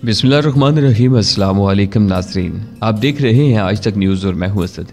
बिस्मिल्लाहिर्रहमानिर्रहीम। अस्सलाम वालेकुम नाज़रीन, आप देख रहे हैं आज तक न्यूज़ और मैं हूं असद।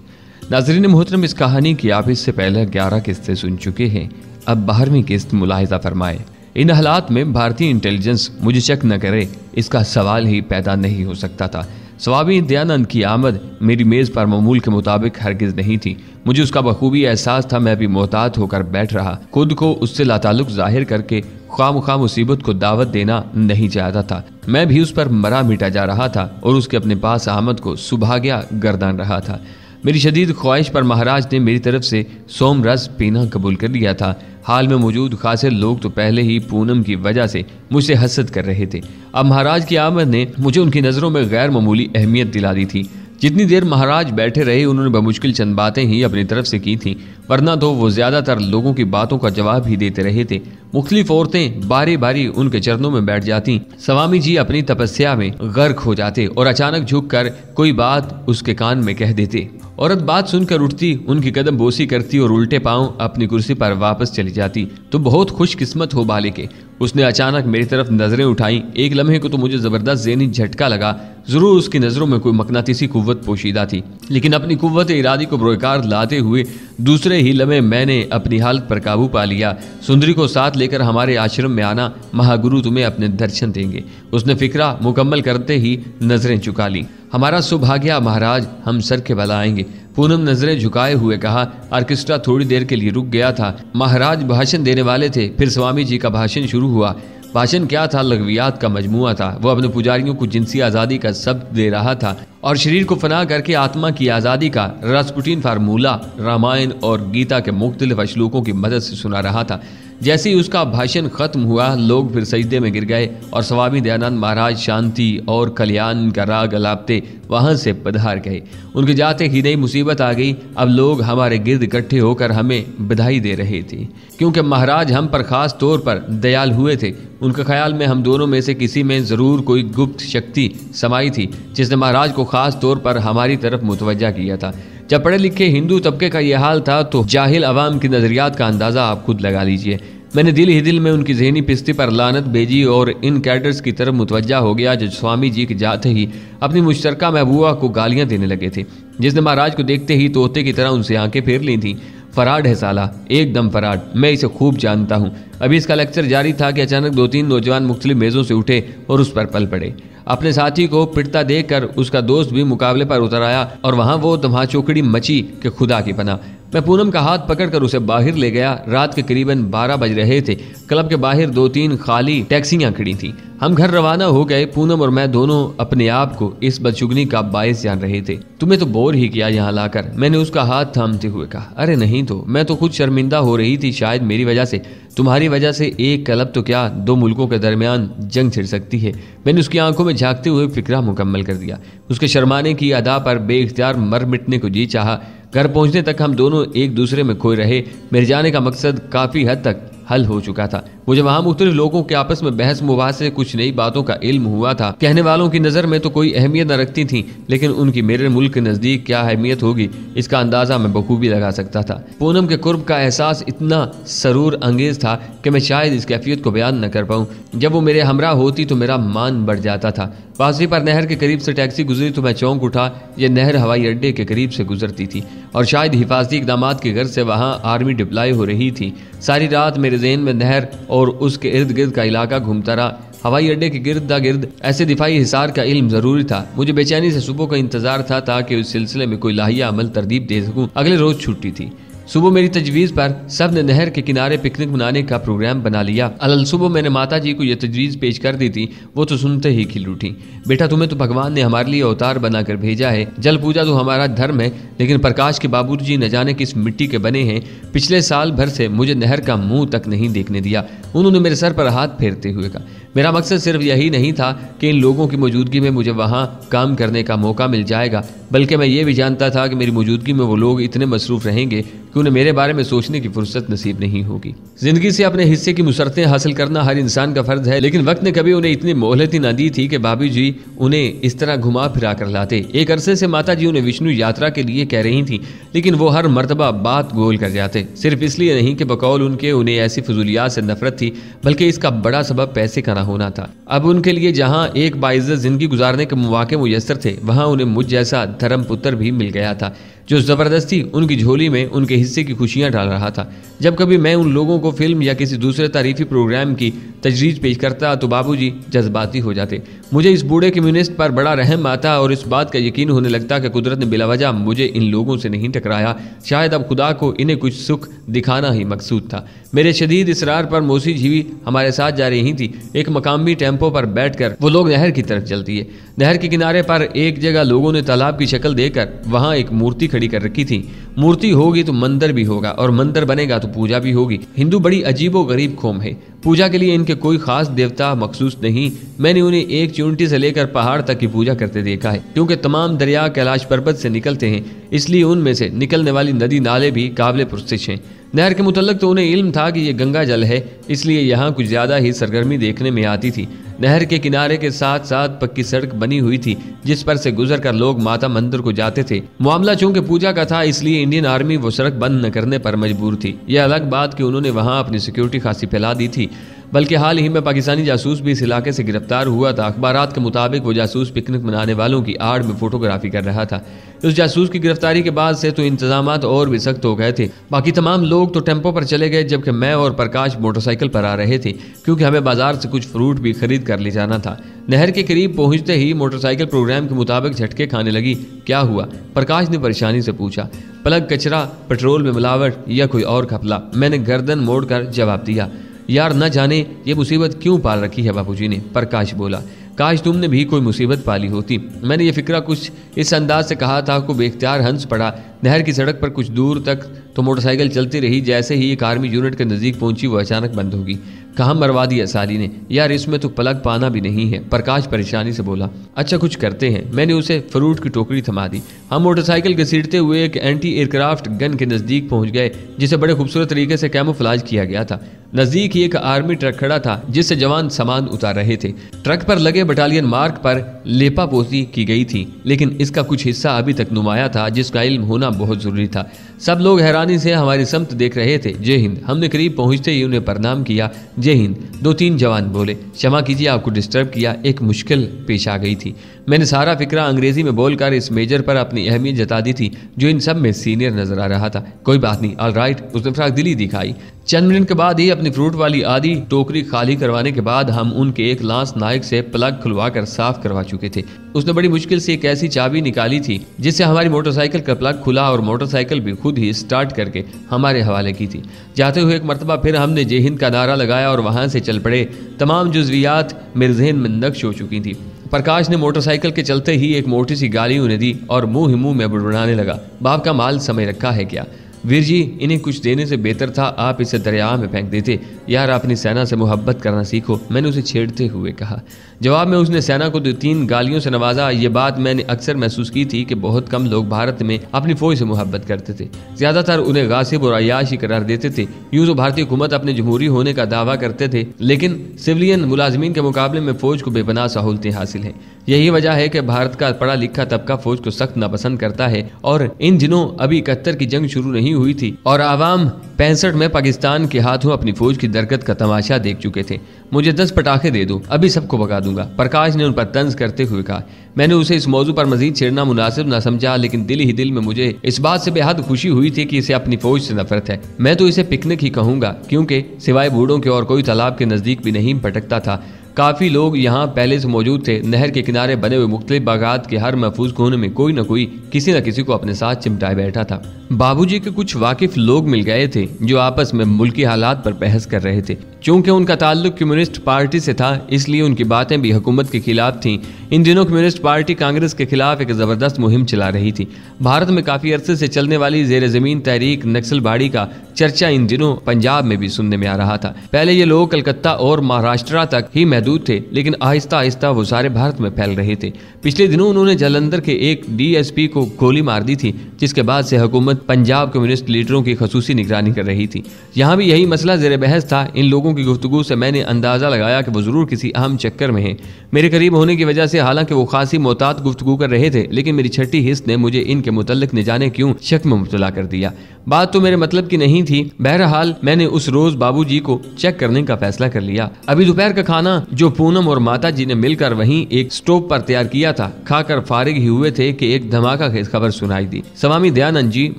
नाज़रीन मोहतरम, इस कहानी की आप इससे पहले 11 किस्तें सुन चुके हैं। अब 12वीं किस्त मुलाहिज़ा फरमाए। इन हालात में भारतीय इंटेलिजेंस मुझे शक न करे, इसका सवाल ही पैदा नहीं हो सकता था। स्वामी दयानंद की आमद मेरी मेज़ पर मामूल के मुताबिक हरगिज़ नहीं थी। मुझे उसका बखूबी एहसास था। मैं भी मोहतात होकर बैठ रहा, खुद को उससे लाताल्लुक जाहिर करके ख्वाम मुसीबत को दावत देना नहीं चाहता था। मैं भी उस पर मरा मिटा जा रहा था और उसके अपने पास आमद को सुभाग्या गर्दान रहा था। मेरी शदीद ख्वाहिश पर महाराज ने मेरी तरफ से सोम रस पीना कबूल कर लिया था। हाल में मौजूद खासे लोग तो पहले ही पूनम की वजह से मुझसे हसद कर रहे थे। अब महाराज की आमद ने मुझे उनकी नज़रों में गैर मामूली अहमियत दिला दी थी। जितनी देर महाराज बैठे रहे उन्होंने बमुश्किल चंद बातें ही अपनी तरफ से की थीं, वरना तो वो ज़्यादातर लोगों की बातों का जवाब ही देते रहे थे। मुख्तलिफ औरतें बारी बारी उनके चरणों में बैठ जाती। स्वामी जी अपनी तपस्या में गर्क हो जाते और अचानक झुककर कोई बात उसके कान में कह देते। औरत बात सुनकर उठती, उनकी कदम बोसी करती और उल्टे पांव अपनी कुर्सी पर वापस चली जाती। तो बहुत खुशकिस्मत हो बालिके, उसने अचानक मेरी तरफ नजरें उठाई। एक लम्हे को तो मुझे जबरदस्त ज़हनी झटका लगा। जरूर उसकी नज़रों में कोई मकनातीसी कुव्वत पोशीदा थी, लेकिन अपनी कुव्वत इरादी को बरोकार लाते हुए दूसरे ही लम्हे मैंने अपनी हालत पर काबू पा लिया। सुंदरी को साथ लेकर हमारे आश्रम में आना, महागुरु तुम्हें अपने दर्शन देंगे। उसने फिक्रा मुकम्मल करते ही नजरें झुका ली। हमारा सौभाग्य महाराज, हम सर के बल आएंगे। पूनम नजरें झुकाए हुए कहा। ऑर्केस्ट्रा थोड़ी देर के लिए रुक गया था। महाराज भाषण देने वाले थे, फिर स्वामी जी का भाषण शुरू हुआ। भाषण क्या था? लगवियात का मजमुआ था। वो अपने पुजारियों को जिनसी आज़ादी का शब्द दे रहा था और शरीर को फना करके आत्मा की आज़ादी का रास्पुटीन फार्मूला रामायण और गीता के मुख्तलिफ श्लोकों की मदद से सुना रहा था। जैसे ही उसका भाषण खत्म हुआ, लोग फिर सजदे में गिर गए और स्वामी दयानंद महाराज शांति और कल्याण का राग अलापते वहां से पधार गए। उनके जाते ही नई मुसीबत आ गई। अब लोग हमारे गिर्द इकट्ठे होकर हमें बधाई दे रहे थे, क्योंकि महाराज हम पर खास तौर पर दयाल हुए थे। उनके ख्याल में हम दोनों में से किसी में जरूर कोई गुप्त शक्ति समाई थी, जिसने महाराज को खास तौर पर हमारी तरफ मुतवज्जा किया था। जब पढ़े लिखे हिंदू तबके का यह हाल था तो जाहिल अवाम की नजरियात का अंदाजा आप खुद लगा लीजिए। मैंने दिल ही दिल में उनकी जहनी पिस्ती पर लानत भेजी और इन कैडर्स की तरफ मुतवज्जा हो गया जो स्वामी जी के जाते ही अपनी मुश्तरका महबूबा को गालियां देने लगे थे, जिसने महाराज को देखते ही तोते की तरह उनसे आंखें फेर ली थी। फराड है साला, एकदम फराड, मैं इसे खूब जानता हूँ। अभी इसका लेक्चर जारी था कि अचानक 2-3 नौजवान मुख्तलिफ मेज़ों से उठे और उस पर पल पड़े। अपने साथी को पिटता देखकर उसका दोस्त भी मुकाबले पर उतर आया और वहां वो धमाचौकड़ी मची कि खुदा की पनाह। मैं पूनम का हाथ पकड़कर उसे बाहर ले गया। रात के करीबन 12 बज रहे थे। क्लब के बाहर 2-3 खाली टैक्सियां खड़ी थीं। हम घर रवाना हो गए। पूनम और मैं दोनों अपने आप को इस बदशुगनी का बायस जान रहे थे। तुम्हें तो बोर ही किया यहाँ लाकर, मैंने उसका हाथ थामते हुए कहा। अरे नहीं तो, मैं तो खुद शर्मिंदा हो रही थी, शायद मेरी वजह से, तुम्हारी वजह से एक क्लब तो क्या 2 मुल्कों के दरमियान जंग छिड़ सकती है। मैंने उसकी आंखों में झांकते हुए फिक्रा मुकम्मल कर दिया। उसके शर्माने की अदा पर बेइख्तियार मर मिटने को जी चाहा। घर पहुंचने तक हम दोनों एक दूसरे में खोए रहे। मेरे जाने का मकसद काफ़ी हद तक हल हो चुका था। मुझे वहां मुख्तलिफ लोगों के आपस में बहस मुबाहस से कुछ नई बातों का इल्म हुआ था। कहने वालों की नज़र में तो कोई अहमियत न रखती थी, लेकिन उनकी मेरे मुल्क के नज़दीक क्या अहमियत होगी इसका अंदाज़ा मैं बखूबी लगा सकता था। पूनम के कुर्ब का एहसास इतना सरूर अंगेज था कि मैं शायद इस कैफियत को बयान न कर पाऊँ। जब वो मेरे हमरा होती तो मेरा मान बढ़ जाता था। वासी पर नहर के करीब से टैक्सी गुजरी तो मैं चौंक उठा। यह नहर हवाई अड्डे के करीब से गुजरती थी और शायद हिफाजती इकदाम के घर से वहाँ आर्मी डिप्लॉय हो रही थी। सारी रात मेरे जहन में नहर और उसके इर्द गिर्द का इलाका घूमता रहा। हवाई अड्डे के गिर्द गिर्द ऐसे दिफाई हिसार का इल्म जरूरी था। मुझे बेचैनी से सुबह का इंतजार था ताकि उस सिलसिले में कोई लाहिया अमल तरतीब दे सकूं। अगले रोज छुट्टी थी। सुबह मेरी तजवीज़ पर सब ने नहर के किनारे पिकनिक मनाने का प्रोग्राम बना लिया। अलल सुबह मैंने माता जी को यह तजवीज़ पेश कर दी थी। वो तो सुनते ही खिल उठी। बेटा, तुम्हें तो भगवान ने हमारे लिए अवतार बनाकर भेजा है। जल पूजा तो हमारा धर्म है, लेकिन प्रकाश के बाबूजी न जाने किस मिट्टी के बने हैं। पिछले साल भर से मुझे नहर का मुंह तक नहीं देखने दिया। उन्होंने मेरे सर पर हाथ फेरते हुए कहा, मेरा मकसद सिर्फ यही नहीं था कि इन लोगों की मौजूदगी में मुझे वहाँ काम करने का मौका मिल जाएगा, बल्कि मैं ये भी जानता था कि मेरी मौजूदगी में वो लोग इतने मसरूफ रहेंगे कि उन्हें मेरे बारे में सोचने की फुर्सत नसीब नहीं होगी। जिंदगी से अपने हिस्से की मुसरतें हासिल करना हर इंसान का फर्ज है, लेकिन वक्त ने कभी उन्हें इतनी मोहलत ही ना दी थी कि भाभी जी उन्हें इस तरह घुमा फिरा कर लाते। एक अरसे से माता जी उन्हें विष्णु यात्रा के लिए कह रही थी, लेकिन वो हर मर्तबा बात गोल कर जाते। सिर्फ इसलिए नहीं कि बकौल उनके उन्हें ऐसी फजूलियात से नफरत थी, बल्कि इसका बड़ा सबब पैसे का ना होना था। अब उनके लिए जहां एक बाइज्जत जिंदगी गुजारने के मौके मुयस्सर थे, वहां उन्हें मुझ जैसा धर्म पुत्र भी मिल गया था जो जबरदस्ती उनकी झोली में उनके हिस्से की खुशियां डाल रहा था। जब कभी मैं उन लोगों को फिल्म या किसी दूसरे तारीफी प्रोग्राम की तजरीज पेश करता तो बाबूजी जज्बाती हो जाते। मुझे इस बूढ़े कम्युनिस्ट पर बड़ा रहम आता और इस बात का यकीन होने लगता कि कुदरत ने बिलावजह मुझे इन लोगों से नहीं टकराया। शायद अब खुदा को इन्हें कुछ सुख दिखाना ही मकसूद था। मेरे शदीद इसरार पर मौसी झीवी हमारे साथ जा रही थी। एक मकामी टेम्पो पर बैठकर वो लोग नहर की तरफ चलती है। नहर के किनारे पर एक जगह लोगों ने तालाब की शक्ल देकर वहां एक मूर्ति खड़ी कर रखी थी। मूर्ति होगी तो मंदिर भी होगा और मंदिर बनेगा तो पूजा भी होगी। हिंदू बड़ी अजीबो गरीब कौम है। पूजा के लिए इनके कोई खास देवता मखसूस नहीं। मैंने उन्हें एक चूंटी से लेकर पहाड़ तक की पूजा करते देखा है। क्योंकि तमाम दरिया कैलाश पर्वत से निकलते हैं, इसलिए उनमें से निकलने वाली नदी नाले भी काबिल पुरस्तिश हैं। नहर के मुतल्लिक तो उन्हें इल्म था कि यह गंगा जल है, इसलिए यहाँ कुछ ज्यादा ही सरगर्मी देखने में आती थी। नहर के किनारे के साथ साथ पक्की सड़क बनी हुई थी, जिस पर से गुजर कर लोग माता मंदिर को जाते थे। मामला चूंकि पूजा का था, इसलिए इंडियन आर्मी वो सड़क बंद न करने पर मजबूर थी। यह अलग बात कि उन्होंने वहां अपनी सिक्योरिटी खासी फैला दी थी। बल्कि हाल ही में पाकिस्तानी जासूस भी इस इलाके से गिरफ्तार हुआ था। अखबारात के मुताबिक वो जासूस पिकनिक मनाने वालों की आड़ में फोटोग्राफी कर रहा था। उस जासूस की गिरफ्तारी के बाद से तो इंतजामात और भी सख्त हो गए थे। बाकी तमाम लोग तो टेम्पो पर चले गए, जबकि मैं और प्रकाश मोटरसाइकिल पर आ रहे थे, क्योंकि हमें बाजार से कुछ फ्रूट भी खरीद कर ले जाना था। नहर के करीब पहुंचते ही मोटरसाइकिल प्रोग्राम के मुताबिक झटके खाने लगी। क्या हुआ? प्रकाश ने परेशानी से पूछा। प्लग कचरा, पेट्रोल में मिलावट या कोई और घपला? मैंने गर्दन मोड़कर जवाब दिया। यार न जाने ये मुसीबत क्यों पाल रखी है बाबूजी ने, प्रकाश बोला। काश तुमने भी कोई मुसीबत पाली होती। मैंने ये फिक्रा कुछ इस अंदाज से कहा था को बेख्तियार हंस पड़ा। नहर की सड़क पर कुछ दूर तक तो मोटरसाइकिल चलती रही। जैसे ही एक आर्मी यूनिट के नज़दीक पहुंची वो अचानक बंद होगी। कहाँ मरवा दिया साली ने? यार इसमें तो प्लग पाना भी नहीं है, प्रकाश परेशानी से बोला। अच्छा कुछ करते हैं। मैंने उसे फ्रूट की टोकरी थमा दी। हम मोटरसाइकिल घसीटते हुए एक एंटी एयरक्राफ्ट गन के नज़दीक पहुंच गए, जिसे बड़े खूबसूरत तरीके से कैमोफ्लेज किया गया था। नज़दीक ही एक आर्मी ट्रक खड़ा था, जिससे जवान सामान उतार रहे थे। ट्रक पर लगे बटालियन मार्ग पर लेपा पोती की गई थी, लेकिन इसका कुछ हिस्सा अभी तक नुमाया था, जिसका इल्म होना बहुत जरूरी था। सब लोग हैरानी से हमारी समत देख रहे थे। जय हिंद। हमने करीब पहुंचते ही उन्हें प्रणाम किया। जय हिंद। 2-3 जवान बोले। क्षमा कीजिए आपको डिस्टर्ब किया, एक मुश्किल पेश आ गई थी। मैंने सारा फिक्रा अंग्रेजी में बोलकर इस मेजर पर अपनी अहमियत जता दी थी, जो इन सब में सीनियर नजर आ रहा था। कोई बात नहीं, ऑल राइट। उसने फराक दिली दिखाई। चंद मिनट के बाद ही अपनी फ्रूट वाली आधी टोकरी खाली करवाने के बाद हम उनके एक लांस नायक से प्लग खुलवा कर साफ करवा चुके थे। उसने बड़ी मुश्किल से एक ऐसी चाबी निकाली थी जिससे हमारी मोटरसाइकिल का प्लग खुला और मोटरसाइकिल भी खुद ही स्टार्ट करके हमारे हवाले की थी। जाते हुए एक मरतबा फिर हमने जय हिंद का नारा लगाया और वहां से चल पड़े। तमाम जुज़वियात मेरे ज़हन में नक्श हो चुकी थी। प्रकाश ने मोटरसाइकिल के चलते ही एक मोटी सी गाली उन्हें दी और मुंह ही मुंह में बुड़बुड़ाने लगा। बाप का माल समय रखा है क्या? वीर जी, इन्हें कुछ देने से बेहतर था आप इसे दरिया में फेंक देते। यार अपनी सेना से मोहब्बत करना सीखो, मैंने उसे छेड़ते हुए कहा। जवाब में उसने सेना को 2-3 गालियों से नवाजा। ये बात मैंने अक्सर महसूस की थी कि बहुत कम लोग भारत में अपनी फौज से मोहब्बत करते थे। ज्यादातर उन्हें गासिब और अयाश ही करार देते थे। यूं तो भारतीय हुकूमत अपने जमहूरी होने का दावा करते थे, लेकिन सिविलियन मुलाजमीन के मुकाबले में फौज को बेपनाह सहूलतें हासिल हैं। यही वजह है कि भारत का पढ़ा लिखा तबका फौज को सख्त नापसंद करता है। और इन दिनों अभी 71 की जंग शुरू नहीं हुई थी और आवाम 65 में पाकिस्तान के हाथों अपनी फौज की दरकत का तमाशा देख चुके थे। मुझे 10 पटाखे दे दो, अभी सबको भगा दूंगा, प्रकाश ने उन पर तंज करते हुए कहा। मैंने उसे इस मौजू पर मजीद छेड़ना मुनासिब न समझा, लेकिन दिल ही दिल में मुझे इस बात से बेहद खुशी हुई थी कि इसे अपनी फौज से नफरत है। मैं तो इसे पिकनिक ही कहूंगा, क्योंकि सिवाय बूढ़ों के और कोई तालाब के नजदीक भी नहीं भटकता था। काफी लोग यहाँ पहले से मौजूद थे। नहर के किनारे बने हुए मुख्तलिफ बागात के हर महफूज कोने में कोई न कोई किसी न किसी को अपने साथ चिमटाए बैठा था। बाबूजी के कुछ वाकिफ लोग मिल गए थे जो आपस में मुल्की हालात पर बहस कर रहे थे। चूंकि उनका ताल्लुक कम्युनिस्ट पार्टी से था, इसलिए उनकी बातें भी हुकूमत के खिलाफ थीं। इन दिनों कम्युनिस्ट पार्टी कांग्रेस के खिलाफ एक जबरदस्त मुहिम चला रही थी। भारत में काफी अरसे से चलने वाली जेर जमीन तहरीक नक्सल बाड़ी का चर्चा इन दिनों पंजाब में भी सुनने में आ रहा था। पहले ये लोग कलकत्ता और महाराष्ट्र तक ही महदूद थे, लेकिन आहिस्ता आहिस्ता वो सारे भारत में फैल रहे थे। पिछले दिनों उन्होंने जालंधर के एक डीएसपी को गोली मार दी थी, जिसके बाद से हुकूमत पंजाब कम्युनिस्ट लीडरों की खसूसी निगरानी कर रही थी। यहाँ भी यही मसला ज़ेर बहस था। इन लोगों की गुफ्तगू से मैंने अंदाज़ा लगाया कि वो ज़रूर किसी अहम चक्कर में हैं। मेरे करीब होने की वजह से हालांकि वो खासी मोहतात गुफ्तगू कर रहे थे, लेकिन मेरी छठी हिस्स ने मुझे इनके मुतल्लिक न जाने क्यों शक में मुब्तला कर दिया। बात तो मेरे मतलब की नहीं थी। बहरहाल मैंने उस रोज बाबूजी को चेक करने का फैसला कर लिया। अभी दोपहर का खाना जो पूनम और माता जी ने मिलकर वहीं एक स्टोव पर तैयार किया था, खाकर फारिग ही हुए थे कि एक धमाका खेज खबर सुनाई दी। स्वामी दयानंद जी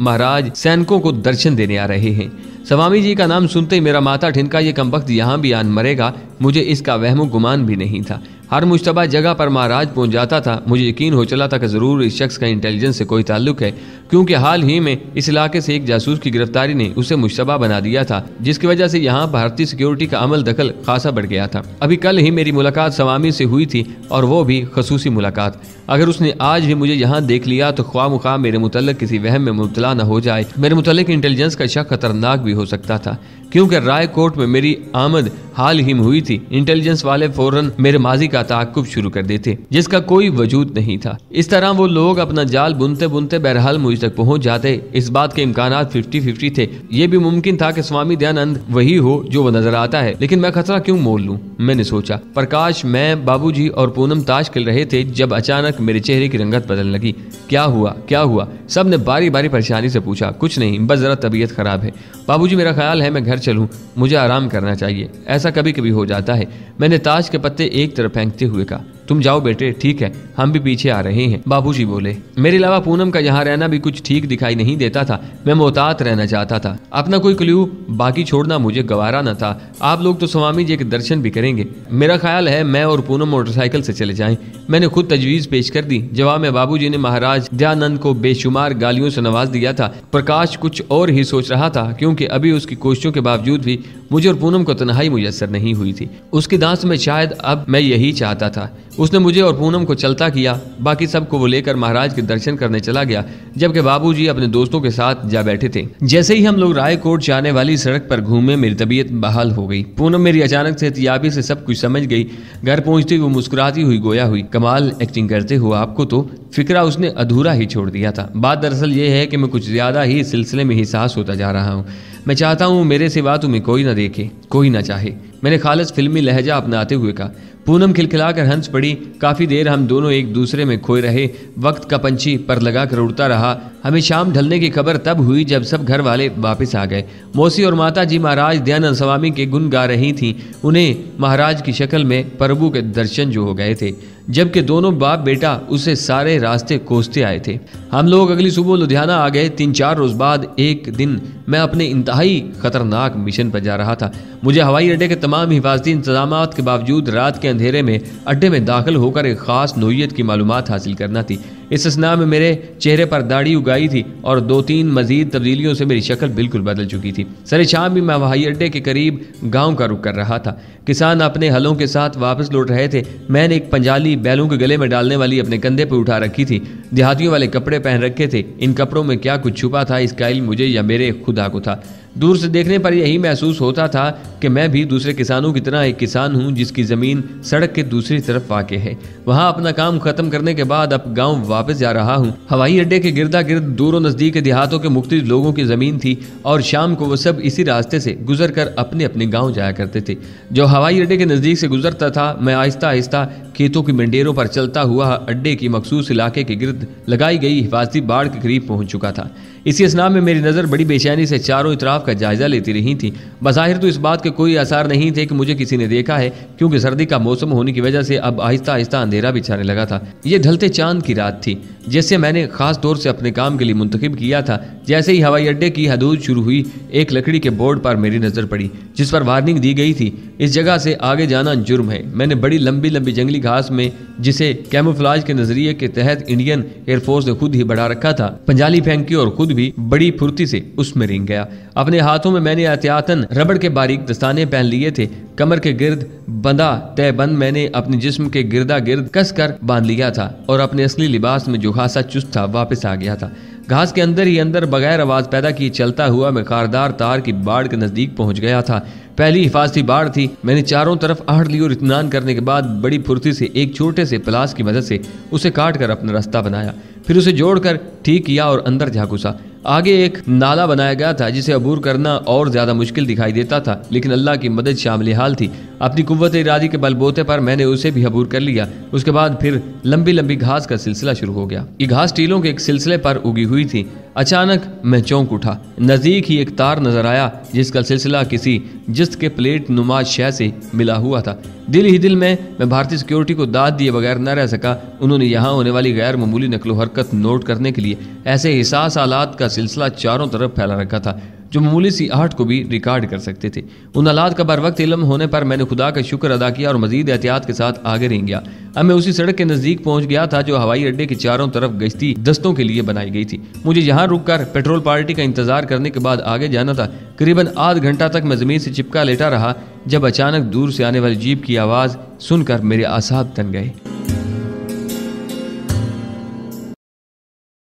महाराज सैनिकों को दर्शन देने आ रहे हैं। स्वामी जी का नाम सुनते ही मेरा माथा ठिनका। ये कमबख्त यहाँ भी आन मरेगा, मुझे इसका वहमो गुमान भी नहीं था। हर मुश्तबा जगह पर महाराज पहुंच जाता था। मुझे यकीन हो चला था कि ज़रूर इस शख्स का इंटेलिजेंस से कोई ताल्लुक है, क्योंकि हाल ही में इस इलाके से एक जासूस की गिरफ्तारी ने उसे मुश्तबा बना दिया था, जिसकी वजह से यहाँ भारतीय सिक्योरिटी का अमल दखल खासा बढ़ गया था। अभी कल ही मेरी मुलाकात स्वामी से हुई थी, और वो भी खसूसी मुलाकात। अगर उसने आज भी मुझे यहाँ देख लिया तो ख्वाह मेरे मुतल्लिक किसी वहम में मुब्तला न हो जाए। मेरे मुतल्लिक इंटेलिजेंस का शक खतरनाक भी हो सकता था, क्योंकि राय कोर्ट में मेरी आमद हाल ही में हुई थी। इंटेलिजेंस वाले फौरन मेरे माजी का ताक़ुब शुरू कर देते, जिसका कोई वजूद नहीं था। इस तरह वो लोग अपना जाल बुनते बुनते बहरहाल मुझ तक पहुंच जाते। इस बात के इम्कानात 50-50 थे। ये भी मुमकिन था कि स्वामी दयानंद वही हो जो वो नजर आता है, लेकिन मैं खतरा क्यों मोल लूं, मैंने सोचा। प्रकाश, मैं, बाबूजी और पूनम ताश खेल रहे थे जब अचानक मेरे चेहरे की रंगत बदलने लगी। क्या हुआ, क्या हुआ? सब ने बारी बारी परेशानी से पूछा। कुछ नहीं, बस जरा तबीयत खराब है। बाबूजी, मेरा ख्याल है मैं घर चलूं, मुझे आराम करना चाहिए। ऐसा कभी कभी हो जाता है, मैंने ताश के पत्ते एक तरफ फेंकते हुए कहा। तुम जाओ बेटे, ठीक है, हम भी पीछे आ रहे हैं, बाबूजी बोले। मेरे अलावा पूनम का यहाँ रहना भी कुछ ठीक दिखाई नहीं देता था। मैं मोहतात रहना चाहता था। अपना कोई क्ल्यू बाकी छोड़ना मुझे गवारा न था। आप लोग तो स्वामी जी के दर्शन भी करेंगे। मेरा ख्याल है मैं और पूनम मोटरसाइकिल से चले जाएं। मैंने खुद तजवीज़ पेश कर दी। जवाब में बाबूजी ने महाराज दयानंद को बेशुमार गालियों से नवाज दिया था। प्रकाश कुछ और ही सोच रहा था, क्योंकि अभी उसकी कोशिशों के बावजूद भी मुझे और पूनम को तन्हाई मुयस्सर नहीं हुई थी। उसकी दांत में शायद अब मैं यही चाहता था। उसने मुझे और पूनम को चलता किया। बाकी सबको वो लेकर महाराज के दर्शन करने चला गया, जबकि बाबूजी अपने दोस्तों के साथ जा बैठे थे। जैसे ही हम लोग राय कोर्ट जाने वाली सड़क पर घूमे, मेरी तबीयत बहाल हो गई। पूनम मेरी अचानक से एहतियाबी से सब कुछ समझ गई। घर पहुंचते वो मुस्कुराती हुई गोया हुई। कमाल एक्टिंग करते हो, आपको तो फिक्रा उसने अधूरा ही छोड़ दिया था। बात दरअसल ये है कि मैं कुछ ज्यादा ही सिलसिले में हिसास होता जा रहा हूँ। मैं चाहता हूँ मेरे सिवा तुम्हें कोई ना देखे, कोई ना चाहे, मैंने खालिस फिल्मी लहजा अपनाते हुए कहा। पूनम खिलखिलाकर हंस पड़ी। काफी देर हम दोनों एक दूसरे में खोए रहे। वक्त का पंछी पर लगा कर उड़ता रहा। हमें शाम ढलने की खबर तब हुई जब सब घर वाले वापस आ गए। मौसी और माता जी महाराज दयानंद स्वामी के गुण गा रही थीं। उन्हें महाराज की शक्ल में प्रभु के दर्शन जो हो गए थे, जबकि दोनों बाप बेटा उसे सारे रास्ते कोसते आए थे। हम लोग अगली सुबह लुधियाना आ गए। 3-4 रोज बाद एक दिन मैं अपने इंतहाई खतरनाक मिशन पर जा रहा था। मुझे हवाई अड्डे के तमाम हिफाजती इंतजामात के बावजूद रात के अंधेरे में अड्डे में दाखिल होकर एक खास नोयत की मालूमात हासिल करना थी। इस असना में मेरे चेहरे पर दाढ़ी उगाई थी और 2-3 मजीद तब्दीलियों से मेरी शक्ल बिल्कुल बदल चुकी थी। सरे शाम भी मैं हवाई अड्डे के करीब गांव का रुख कर रहा था। किसान अपने हलों के साथ वापस लौट रहे थे। मैंने एक पंजाली बैलों के गले में डालने वाली अपने कंधे पर उठा रखी थी। देहातियों वाले कपड़े पहन रखे थे। इन कपड़ों में क्या कुछ छुपा था, इसका इल्म मुझे या मेरे खुदा को था। दूर से देखने पर यही महसूस होता था कि मैं भी दूसरे किसानों की तरह एक किसान हूं, जिसकी जमीन सड़क के दूसरी तरफ वाक़ है। वहां अपना काम खत्म करने के बाद अब गांव वापस जा रहा हूं। हवाई अड्डे के गिरदा गिर्द दूर और नजदीक के देहातों के मुख्तलिफ लोगों की जमीन थी, और शाम को वो सब इसी रास्ते से गुजर कर अपने अपने गाँव जाया करते थे। जो हवाई अड्डे के नजदीक से गुजरता था, मैं आहिस्ता आहिस्ता खेतों की मंडेरों पर चलता हुआ अड्डे की मखसूस इलाके के गिर्द लगाई गई हिफाजती बाड़ के करीब पहुंच चुका था। इसी असना में मेरी नज़र बड़ी बेचैनी से चारों इतराफ का जायजा लेती रही थी। बज़ाहिर तो इस बात के कोई आसार नहीं थे कि मुझे किसी ने देखा है, क्योंकि सर्दी का मौसम होने की वजह से अब आहिस्ता आहिस्ता अंधेरा भी छाने लगा था। यह ढलते चांद की रात थी, जिससे मैंने खास तौर से अपने काम के लिए मुंतखब किया था। जैसे ही हवाई अड्डे की हदूद शुरू हुई, एक लकड़ी के बोर्ड पर मेरी नज़र पड़ी, जिस पर वार्निंग दी गई थी, इस जगह से आगे जाना जुर्म है। मैंने बड़ी लंबी लंबी जंगली घास में, जिसे कैमोफ्लाज के नजरिए के तहत इंडियन एयरफोर्स ने खुद ही बढ़ा रखा था, पंजाली फेंकी और खुद भी बड़ी फुर्ती से उसमें रिंग गया। अपने हाथों में मैंने एहतियातन रबड़ के बारीक दस्ताने पहन लिए थे। कमर के गिर्द बंधा तहबंद मैंने अपने जिस्म के गिर्दा गिर्द कस कर बांध लिया था और अपने असली लिबास में जो खासा चुस्त था वापस आ गया था। घास के अंदर ही अंदर बगैर आवाज पैदा किए चलता हुआ मैं कारदार तार की बाड़ के नजदीक पहुंच गया था। पहली हिफाजती बाड़ थी। मैंने चारों तरफ आहट ली और इत्मीनान करने के बाद बड़ी फुर्ती से एक छोटे से प्लास की मदद से उसे काट कर अपना रास्ता बनाया, फिर उसे जोड़कर ठीक किया और अंदर जा घुसा। आगे एक नाला बनाया गया था जिसे अबूर करना और ज्यादा मुश्किल दिखाई देता था, लेकिन अल्लाह की मदद शामिल हाल थी। अपनी कुव्वत इरादी के बलबूते पर मैंने उसे भी अबूर कर लिया। उसके बाद फिर लंबी लंबी घास का सिलसिला शुरू हो गया। ये घास टीलों के एक सिलसिले पर उगी हुई थी। अचानक मैं चौंक उठा। नजदीक ही एक तार नजर आया जिसका सिलसिला किसी जिस्त के प्लेट नुमा शय से मिला हुआ था। दिल ही दिल में मैं भारतीय सिक्योरिटी को दाद दिए बगैर न रह सका। उन्होंने यहाँ होने वाली गैर मामूली नकलो हरकत नोट करने के लिए ऐसे हिसास हालात का सिलसिला चारों तरफ फैला रखा था जो मामूली सी आहट को भी रिकॉर्ड कर सकते थे। उन हालात का बर वक्त इल्म होने पर मैंने खुदा का शुक्र अदा किया और मजीद एहतियात के साथ आगे रह गया। अब मैं उसी सड़क के नजदीक पहुंच गया था जो हवाई अड्डे के चारों तरफ गश्ती दस्तों के लिए बनाई गई थी। मुझे यहाँ रुककर पेट्रोल पार्टी का इंतजार करने के बाद आगे जाना था। करीबन आध घंटा तक मैं जमीन से चिपका लेटा रहा जब अचानक दूर से आने वाली जीप की आवाज सुनकर मेरे आसाब तन गए।